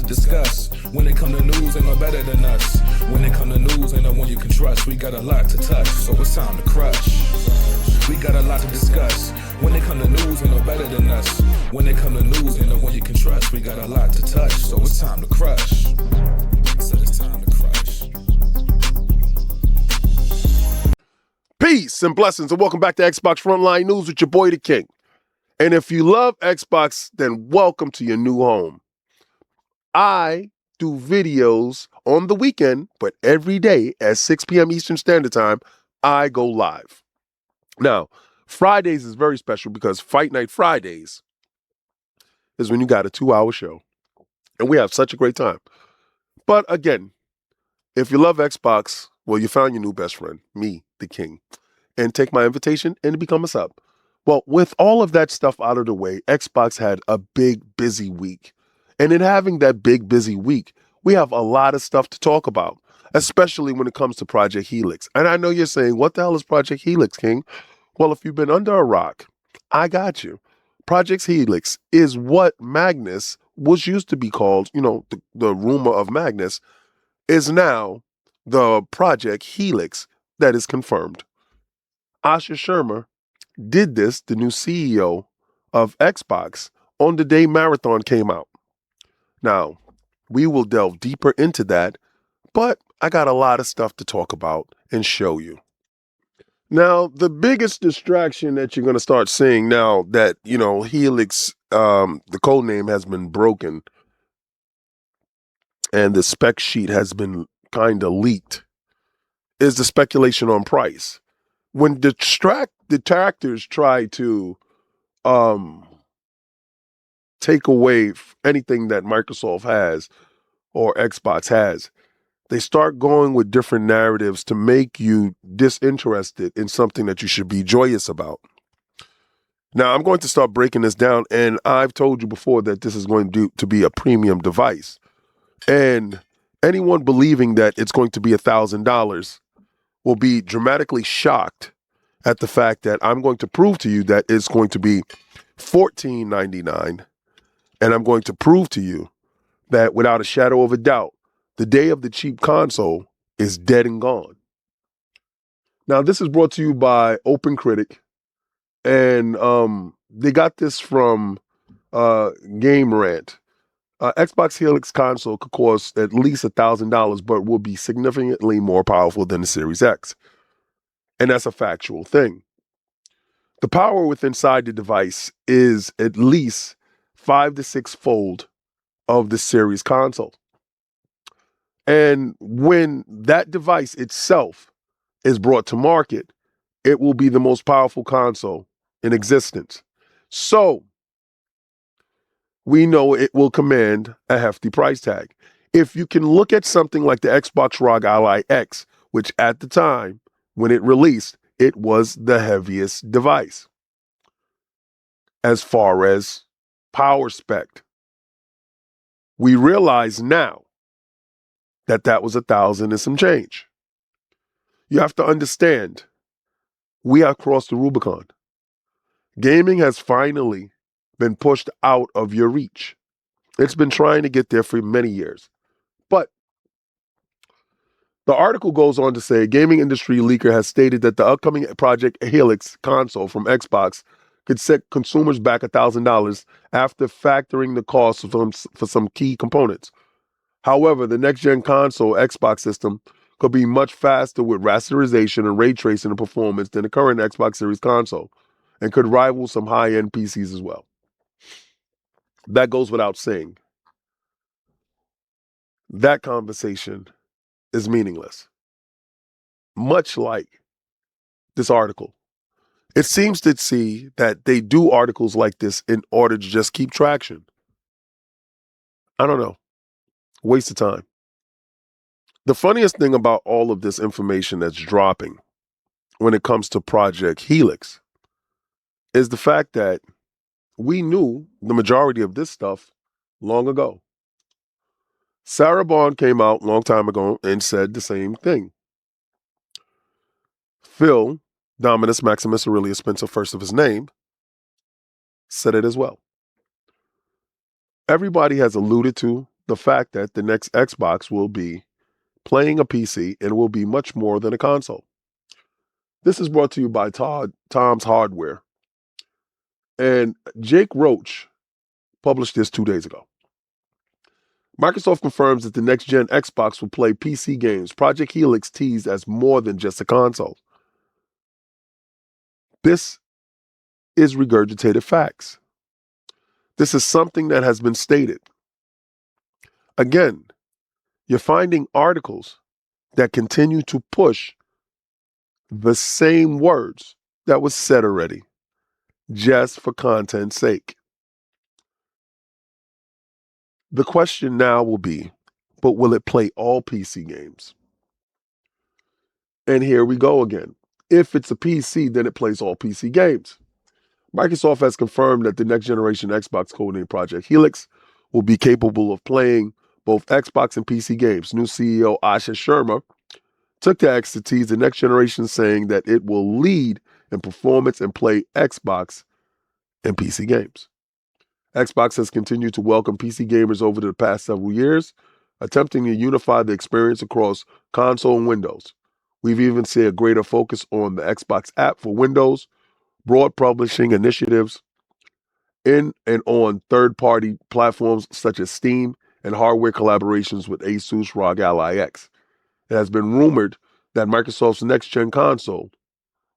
to discuss. When it come to news, ain't no better than us. When it come to news, ain't no one you can trust. We got a lot to touch, so it's time to crush. We got a lot to discuss. When it come to news, ain't no better than us. When it come to news, ain't no one you can trust. We got a lot to touch, so it's time to crush. So it's time to crush. Peace and blessings, and welcome back to Xbox Frontline News with your boy, the King. And if you love Xbox, then welcome to your new home. I do videos on the weekend, but every day at 6 p.m. Eastern Standard Time, I go live. Now, Fridays is very special because Fight Night Fridays is when you got a 2-hour show. And we have such a great time. But again, if you love Xbox, well, you found your new best friend, me, the King. And take my invitation and become a sub. Well, with all of that stuff out of the way, Xbox had a big, busy week. And in having that big, busy week, we have a lot of stuff to talk about, especially when it comes to Project Helix. And I know you're saying, what the hell is Project Helix, King? Well, if you've been under a rock, I got you. Project Helix is what Magnus was used to be called, the rumor of Magnus is now the Project Helix that is confirmed. Asha Shermer did this, the new CEO of Xbox, on the day Marathon came out. Now, we will delve deeper into that, but I got a lot of stuff to talk about and show you. Now, the biggest distraction that you're going to start seeing now that, Helix, the code name has been broken and the spec sheet has been kind of leaked, is the speculation on price. When detractors try to take away anything that Microsoft has or Xbox has, they start going with different narratives to make you disinterested in something that you should be joyous about. Now, I'm going to start breaking this down, and I've told you before that this is going to be a premium device. And anyone believing that it's going to be $1,000 will be dramatically shocked at the fact that I'm going to prove to you that it's going to be $14.99. And I'm going to prove to you that without a shadow of a doubt, the day of the cheap console is dead and gone. Now, this is brought to you by Open Critic. And they got this from Game Rant. Xbox Helix console could cost at least $1,000, but will be significantly more powerful than the Series X. And that's a factual thing. The power within inside the device is at least 5 to 6-fold of the Series console. And when that device itself is brought to market, it will be the most powerful console in existence. So we know it will command a hefty price tag. If you can look at something like the Xbox ROG Ally X, which at the time when it released, it was the heaviest device as far as power spec. We realize now that that was $1,000 and some change. You have to understand, we have crossed the Rubicon. Gaming has finally been pushed out of your reach. It's been trying to get there for many years. But the article goes on to say, a gaming industry leaker has stated that the upcoming Project Helix console from Xbox could set consumers back $1,000 after factoring the cost for some key components. However, the next-gen console Xbox system could be much faster with rasterization and ray tracing and performance than the current Xbox Series console, and could rival some high-end PCs as well. That goes without saying. That conversation is meaningless. Much like this article. It seems to see that they do articles like this in order to just keep traction. I don't know. Waste of time. The funniest thing about all of this information that's dropping when it comes to Project Helix is the fact that we knew the majority of this stuff long ago. Sarah Bond came out a long time ago and said the same thing. Phil Dominus Maximus Aurelius Spencer, first of his name, said it as well. Everybody has alluded to the fact that the next Xbox will be playing a PC and will be much more than a console. This is brought to you by Tom's Hardware. And Jake Roach published this 2 days ago. Microsoft confirms that the next-gen Xbox will play PC games. Project Helix teased as more than just a console. This is regurgitated facts. This is something that has been stated. Again, you're finding articles that continue to push the same words that was said already, just for content's sake. The question now will be, but will it play all PC games? And here we go again. If it's a PC, then it plays all PC games. Microsoft has confirmed that the next generation Xbox, codenamed Project Helix, will be capable of playing both Xbox and PC games. New CEO Asha Sharma took to X to tease the next generation, saying that it will lead in performance and play Xbox and PC games. Xbox has continued to welcome PC gamers over the past several years, attempting to unify the experience across console and Windows. We've even seen a greater focus on the Xbox app for Windows, broad publishing initiatives in and on third-party platforms such as Steam, and hardware collaborations with Asus ROG Ally X. It has been rumored that Microsoft's next-gen console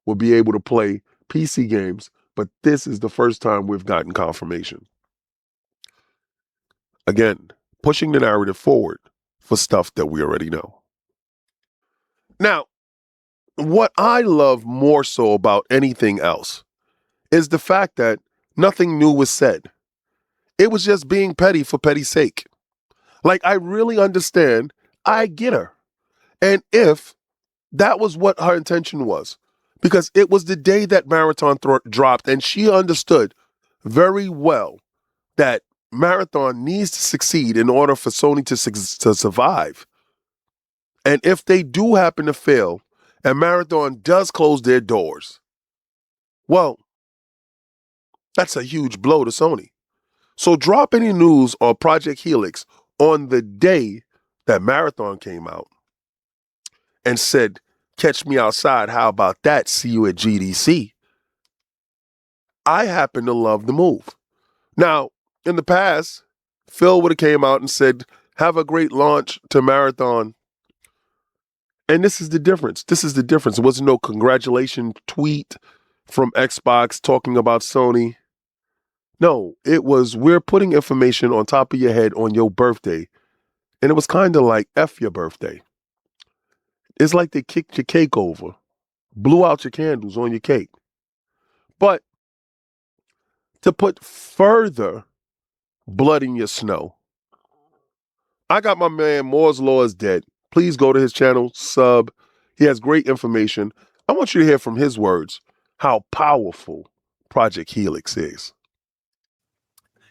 will be able to play PC games, but this is the first time we've gotten confirmation. Again, pushing the narrative forward for stuff that we already know. Now, what I love more so about anything else is the fact that nothing new was said. It was just being petty for petty's sake. Like, I really understand. I get her. And if that was what her intention was, because it was the day that Marathon dropped, and she understood very well that Marathon needs to succeed in order for Sony to survive. And if they do happen to fail, and Marathon does close their doors, well, that's a huge blow to Sony. So drop any news on Project Helix on the day that Marathon came out and said, catch me outside, how about that? See you at GDC. I happen to love the move. Now, in the past, Phil would have came out and said, have a great launch to Marathon. And this is the difference. This is the difference. It wasn't no congratulation tweet from Xbox talking about Sony. No, it was, we're putting information on top of your head on your birthday. And it was kind of like, F your birthday. It's like they kicked your cake over, blew out your candles on your cake. But to put further blood in your snow, I got my man Moore's Law is Dead. Please go to his channel, sub. He has great information. I want you to hear from his words how powerful Project Helix is.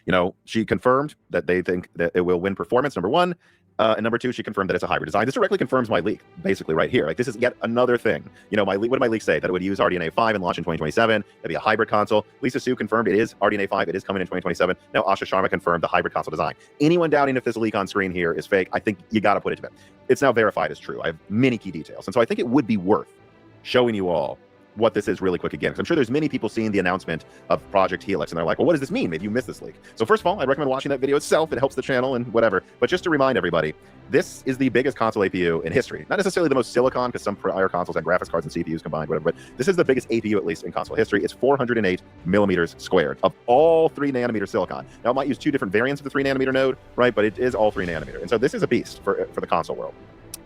You know, she confirmed that they think that it will win performance, number one. And number two, she confirmed that it's a hybrid design. This directly confirms my leak, basically, right here. Like, this is yet another thing. You know, what did my leak say? That it would use RDNA 5 and launch in 2027. It'd be a hybrid console. Lisa Su confirmed it is RDNA 5. It is coming in 2027. Now, Asha Sharma confirmed the hybrid console design. Anyone doubting if this leak on screen here is fake, I think you got to put it to bed. It's now verified as true. I have many key details. And so I think it would be worth showing you all what this is really quick again, because I'm sure there's many people seeing the announcement of Project Helix and they're like, well, what does this mean? Maybe you missed this leak. So first of all, I'd recommend watching that video itself. It helps the channel and whatever. But just to remind everybody, this is the biggest console APU in history. Not necessarily the most silicon, because some prior consoles had graphics cards and CPUs combined, whatever, but this is the biggest APU, at least in console history. It's 408 millimeters squared of all 3 nanometer silicon. Now, it might use 2 different variants of the 3 nanometer node, right? But it is all 3 nanometer. And so this is a beast for the console world.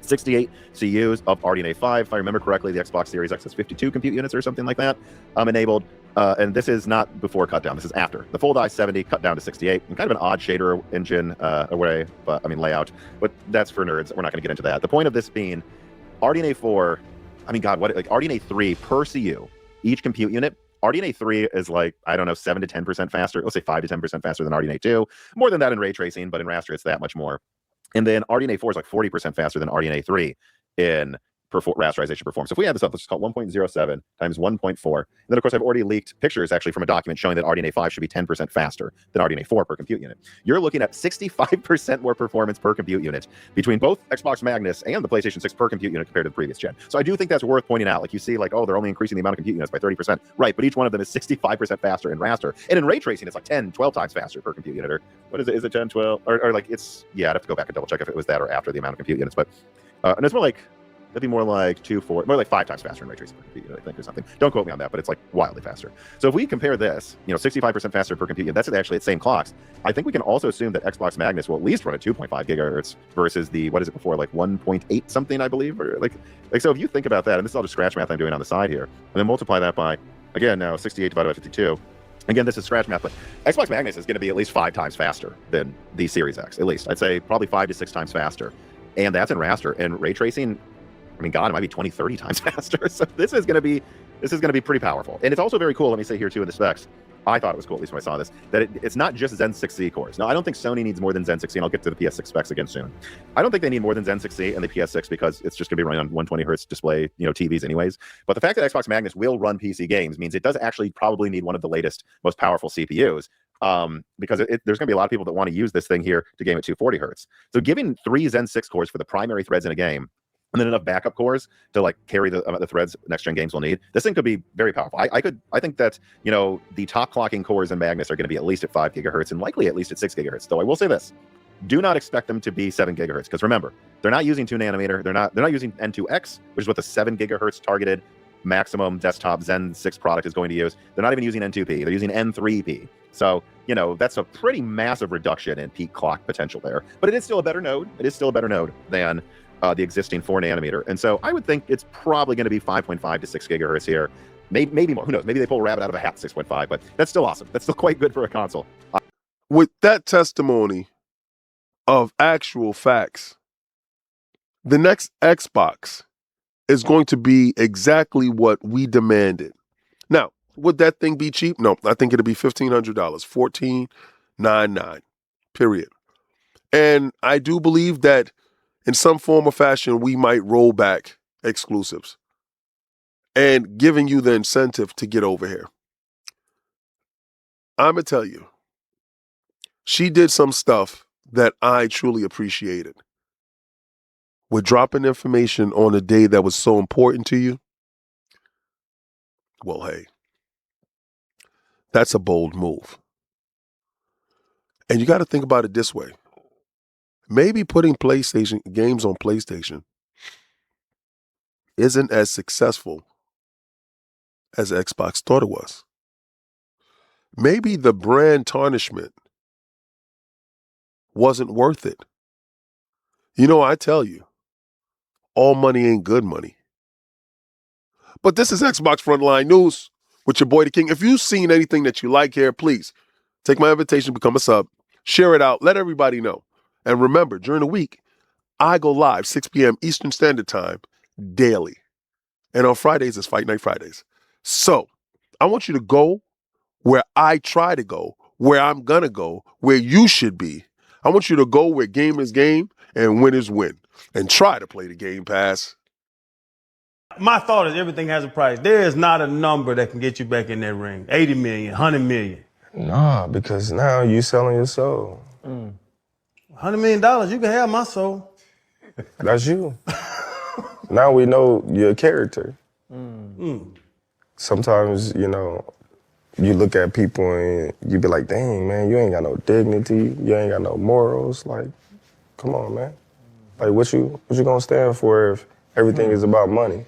68 CUs of RDNA 5. If I remember correctly, the Xbox Series X has 52 compute units or something like that enabled. And this is not before cut down. This is after. The full die 70 cut down to 68. And kind of an odd shader engine array, but I mean layout. But that's for nerds. We're not going to get into that. The point of this being RDNA 4, I mean, God, what, like RDNA 3 per CU, each compute unit. RDNA 3 is like, I don't know, 7 to 10% faster. Let's say 5 to 10% faster than RDNA 2. More than that in ray tracing, but in raster, it's that much more. And then RDNA 4 is like 40% faster than RDNA 3 in rasterization performs. So if we add this up, let's just call it 1.07 times 1.4. And then, of course, I've already leaked pictures actually from a document showing that RDNA 5 should be 10% faster than RDNA 4 per compute unit. You're looking at 65% more performance per compute unit between both Xbox Magnus and the PlayStation 6 per compute unit compared to the previous gen. So I do think that's worth pointing out. Like you see, like, oh, they're only increasing the amount of compute units by 30%. Right, but each one of them is 65% faster in raster. And in ray tracing, it's like 10, 12 times faster per compute unit. Or what is it? Is it 10, 12? Or like it's, yeah, I'd have to go back and double check if it was that or after the amount of compute units. But, and it's more like, that'd be more like 2, 4, more like 5 times faster in ray tracing per compute unit, I think, or something. Don't quote me on that, but it's like wildly faster. So if we compare this, 65% faster per compute unit, that's actually at same clocks. I think we can also assume that Xbox Magnus will at least run at 2.5 gigahertz versus the, what is it before, like 1.8 something, I believe, or like so if you think about that, and this is all just scratch math I'm doing on the side here, and then multiply that by, again, now 68 divided by 52. Again, this is scratch math, but Xbox Magnus is going to be at least 5 times faster than the Series X, at least. I'd say probably 5 to 6 times faster. And that's in raster. And ray tracing, I mean, God, it might be 20, 30 times faster. So this is going to be pretty powerful. And it's also very cool, let me say here too in the specs, I thought it was cool, at least when I saw this, that it's not just Zen 6C cores. Now, I don't think Sony needs more than Zen 6C, and I'll get to the PS6 specs again soon. I don't think they need more than Zen 6C and the PS6 because it's just going to be running on 120 hertz display, TVs anyways. But the fact that Xbox Magnus will run PC games means it does actually probably need one of the latest, most powerful CPUs. Because there's going to be a lot of people that want to use this thing here to game at 240 hertz. So giving 3 Zen 6 cores for the primary threads in a game, and then enough backup cores to like carry the threads next gen games will need. This thing could be very powerful. I think that the top clocking cores in Magnus are going to be at least at 5 gigahertz and likely at least at 6 gigahertz. Though I will say this: do not expect them to be 7 gigahertz because remember, they're not using 2 nanometer. They're not using N2X, which is what the 7 gigahertz targeted maximum desktop Zen 6 product is going to use. They're not even using N2P. They're using N3P. So that's a pretty massive reduction in peak clock potential there. But it is still a better node. It is still a better node than the existing 4 nanometer. And so I would think it's probably going to be 5.5 to 6 gigahertz here. Maybe more. Who knows? Maybe they pull a rabbit out of a hat, 6.5. But that's still awesome. That's still quite good for a console. With that testimony of actual facts, the next Xbox is going to be exactly what we demanded. Now, would that thing be cheap? No, I think it'll be $1,500, $1,499, period. And I do believe that in some form or fashion, we might roll back exclusives and giving you the incentive to get over here. I'm going to tell you, she did some stuff that I truly appreciated. With dropping information on a day that was so important to you, well, hey, that's a bold move. And you got to think about it this way. Maybe putting PlayStation games on PlayStation isn't as successful as Xbox thought it was. Maybe the brand tarnishment wasn't worth it. I tell you, all money ain't good money. But this is Xbox Frontline News with your boy, The King. If you've seen anything that you like here, please take my invitation, become a sub, share it out, let everybody know. And remember, during the week, I go live 6 p.m. Eastern Standard Time daily. And on Fridays, it's Fight Night Fridays. So I want you to go where I try to go, where I'm going to go, where you should be. I want you to go where game is game and win is win. And try to play the Game Pass. My thought is everything has a price. There is not a number that can get you back in that ring. 80 million, 100 million. Nah, because now you selling your soul. $100 million, you can have my soul. That's you. Now we know your character. Sometimes, you look at people and you be like, dang, man, you ain't got no dignity. You ain't got no morals. Like, come on, man. Like, what you gonna stand for if everything is about money?